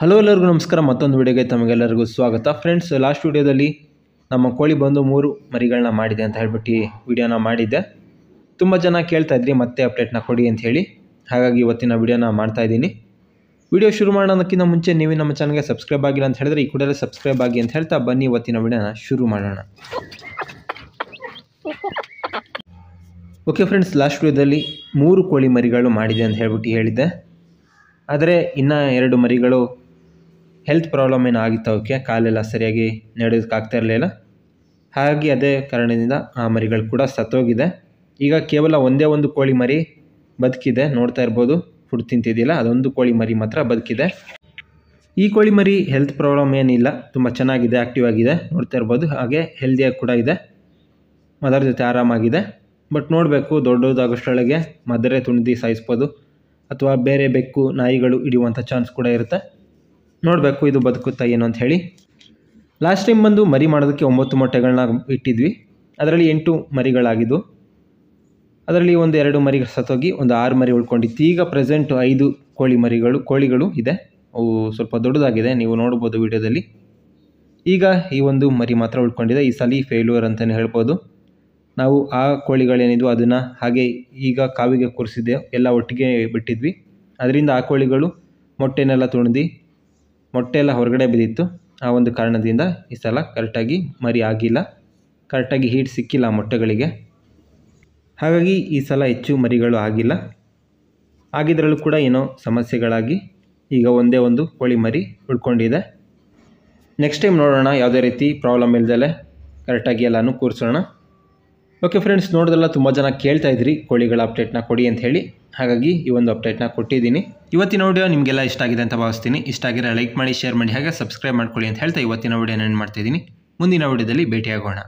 Hello ಎಲ್ಲರಿಗೂ ನಮಸ್ಕಾರ. ಮತ್ತೊಂದು ವಿಡಿಯೋಗೆ ತಮಗೆಲ್ಲರಿಗೂ ಸ್ವಾಗತ. ಫ್ರೆಂಡ್ಸ್, ಲಾಸ್ಟ್ ವಿಡಿಯೋದಲ್ಲಿ ನಮ್ಮ ಕೋಳಿ ಬಂದು 3 ಮರಿಗಳನ್ನ ಮಾಡಿದೆ ಅಂತ ಹೇಳ್ಬಿಟ್ಟು ವಿಡಿಯೋನ ಮಾಡಿದ್ದೆ. ತುಂಬ ಜನ ಕೇಳ್ತಾ ಇದ್ರಿ ಮತ್ತೆ ಅಪ್ಡೇಟ್ನ ಕೊಡಿ ಅಂತ ಹೇಳಿ. ಹಾಗಾಗಿ ಇವತ್ತಿನ ವಿಡಿಯೋನ ಮಾಡ್ತಾ ಇದ್ದೀನಿ. ವಿಡಿಯೋ ಶುರು ಮಾಡೋದಕ್ಕಿಂತ ಮುಂಚೆ ನೀವು ನಮ್ಮ ಚಾನಲ್ಗೆ ಸಬ್ಸ್ಕ್ರೈಬ್ ಆಗಿಲ್ಲ ಅಂತ ಹೇಳಿದ್ರೆ ಈ ಕೂಡಲೇ ಸಬ್ಸ್ಕ್ರೈಬ್ ಆಗಿ ಅಂತ ಹೇಳ್ತಾ ಬನ್ನಿ ಇವತ್ತಿನ ವಿಡಿಯೋನ ಶುರು ಮಾಡೋಣ. ಓಕೆ ಫ್ರೆಂಡ್ಸ್, ಲಾಸ್ಟ್ ವಿಡಿಯೋದಲ್ಲಿ 3 ಕೋಳಿ ಮರಿಗಳು ಮಾಡಿದೆ ಅಂತ ಹೇಳ್ಬಿಟ್ಟು ಹೇಳಿದ್ದೆ. ಆದರೆ ಇನ್ನು 2 ಮರಿಗಳು ಹೆಲ್ತ್ ಪ್ರಾಬ್ಲಮ್ ಏನಾಗಿತ್ತು, ಅವಕ್ಕೆ ಕಾಲೆಲ್ಲ ಸರಿಯಾಗಿ ನಡೆಯೋದಕ್ಕಾಗ್ತಾ ಇರಲಿಲ್ಲ. ಹಾಗಾಗಿ ಅದೇ ಕಾರಣದಿಂದ ಆ ಮರಿಗಳು ಕೂಡ ಸತ್ತೋಗಿದೆ. ಈಗ ಕೇವಲ ಒಂದೇ ಒಂದು ಕೋಳಿ ಮರಿ ಬದುಕಿದೆ. ನೋಡ್ತಾ ಇರ್ಬೋದು, ಫುಡ್ ತಿಂತಿದ್ದಿಲ್ಲ, ಅದೊಂದು ಕೋಳಿ ಮರಿ ಮಾತ್ರ ಬದುಕಿದೆ. ಈ ಕೋಳಿ ಮರಿ ಹೆಲ್ತ್ ಪ್ರಾಬ್ಲಮ್ ಏನಿಲ್ಲ, ತುಂಬ ಚೆನ್ನಾಗಿದೆ, ಆ್ಯಕ್ಟಿವ್ ಆಗಿದೆ, ನೋಡ್ತಾ ಇರ್ಬೋದು. ಹಾಗೆ ಹೆಲ್ದಿಯಾಗಿ ಕೂಡ ಇದೆ, ಮದರ್ ಜೊತೆ ಆರಾಮಾಗಿದೆ. ಬಟ್ ನೋಡಬೇಕು, ದೊಡ್ಡದಾಗೋಷ್ಟರೊಳಗೆ ಮದರೆ ತುಣಿದು ಸಾಯಿಸ್ಬೋದು ಅಥವಾ ಬೇರೆ ಬೆಕ್ಕು ನಾಯಿಗಳು ಹಿಡಿಯುವಂಥ ಚಾನ್ಸ್ ಕೂಡ ಇರುತ್ತೆ. ನೋಡಬೇಕು ಇದು ಬದುಕುತ್ತಾ ಏನು ಅಂತ ಹೇಳಿ. ಲಾಸ್ಟ್ ಟೈಮ್ ಬಂದು ಮರಿ ಮಾಡೋದಕ್ಕೆ 9 ಮೊಟ್ಟೆಗಳನ್ನ ಇಟ್ಟಿದ್ವಿ. ಅದರಲ್ಲಿ 8 ಮರಿಗಳಾಗಿದ್ದು, ಅದರಲ್ಲಿ ಒಂದು 2 ಮರಿ ಸತ್ತೋಗಿ ಒಂದು 6 ಮರಿ ಉಳ್ಕೊಂಡಿತ್ತು. ಈಗ ಪ್ರೆಸೆಂಟ್ 5 ಕೋಳಿಗಳು ಇದೆ. ಅವು ಸ್ವಲ್ಪ ದೊಡ್ಡದಾಗಿದೆ, ನೀವು ನೋಡ್ಬೋದು ವಿಡಿಯೋದಲ್ಲಿ. ಈಗ ಈ ಒಂದು ಮರಿ ಮಾತ್ರ ಉಳ್ಕೊಂಡಿದೆ. ಈ ಸಲ ಫೇಲ್ಯೂರ್ ಅಂತಲೇ ಹೇಳ್ಬೋದು. ನಾವು ಆ ಕೋಳಿಗಳೇನಿದ್ವು ಅದನ್ನು ಹಾಗೆ ಈಗ ಕಾವಿಗೆ ಕೂರಿಸಿದ್ದೆ, ಎಲ್ಲ ಒಟ್ಟಿಗೆ ಬಿಟ್ಟಿದ್ವಿ. ಅದರಿಂದ ಆ ಕೋಳಿಗಳು ಮೊಟ್ಟೆನೆಲ್ಲ ತುಣಿದು ಮೊಟ್ಟೆ ಎಲ್ಲ ಹೊರಗಡೆ ಬಿದ್ದಿತ್ತು. ಆ ಒಂದು ಕಾರಣದಿಂದ ಈ ಸಲ ಕರೆಕ್ಟಾಗಿ ಮರಿ ಆಗಿಲ್ಲ, ಕರೆಕ್ಟಾಗಿ ಹೀಟ್ ಸಿಕ್ಕಿಲ್ಲ ಮೊಟ್ಟೆಗಳಿಗೆ. ಹಾಗಾಗಿ ಈ ಸಲ ಹೆಚ್ಚು ಮರಿಗಳು ಆಗಿಲ್ಲ. ಆಗಿದ್ರಲ್ಲೂ ಕೂಡ ಏನೋ ಸಮಸ್ಯೆಗಳಾಗಿ ಈಗ ಒಂದೇ ಒಂದು ಕೋಳಿ ಮರಿ ಉಳ್ಕೊಂಡಿದೆ. ನೆಕ್ಸ್ಟ್ ಟೈಮ್ ನೋಡೋಣ, ಯಾವುದೇ ರೀತಿ ಪ್ರಾಬ್ಲಮ್ ಇಲ್ದಲೆ ಕರೆಕ್ಟಾಗಿ ಎಲ್ಲನೂ ಕೂರಿಸೋಣ. ಓಕೆ ಫ್ರೆಂಡ್ಸ್, ನೋಡಿದ್ರಲ್ಲ, ತುಂಬ ಜನ ಕೇಳ್ತಾ ಇದ್ರಿ ಕೋಳಿಗಳ ಅಪ್ಡೇಟ್ನ ಕೊಡಿ ಅಂತ ಹೇಳಿ. ಹಾಗಾಗಿ ಈ ಒಂದು ಅಪ್ಡೇಟ್ನ ಕೊಟ್ಟಿದ್ದೀನಿ. ಇವತ್ತಿನ ವಿಡಿಯೋ ನಿಮಗೆಲ್ಲ ಇಷ್ಟ ಆಗಿದೆ ಅಂತ ಭಾವಿಸ್ತೀನಿ. ಇಷ್ಟ ಆಗಿದ್ರೆ ಲೈಕ್ ಮಾಡಿ, ಶೇರ್ ಮಾಡಿ, ಹಾಗೆ ಸಬ್ಸ್ಕ್ರೈಬ್ ಮಾಡ್ಕೊಳ್ಳಿ ಅಂತ ಹೇಳ್ತಾ ಇವತ್ತಿನ ವಿಡಿಯೋನ ಏನು ಮಾಡ್ತಿದ್ದೀನಿ. ಮುಂದಿನ ವಿಡಿಯೋದಲ್ಲಿ ಭೇಟಿಯಾಗೋಣ.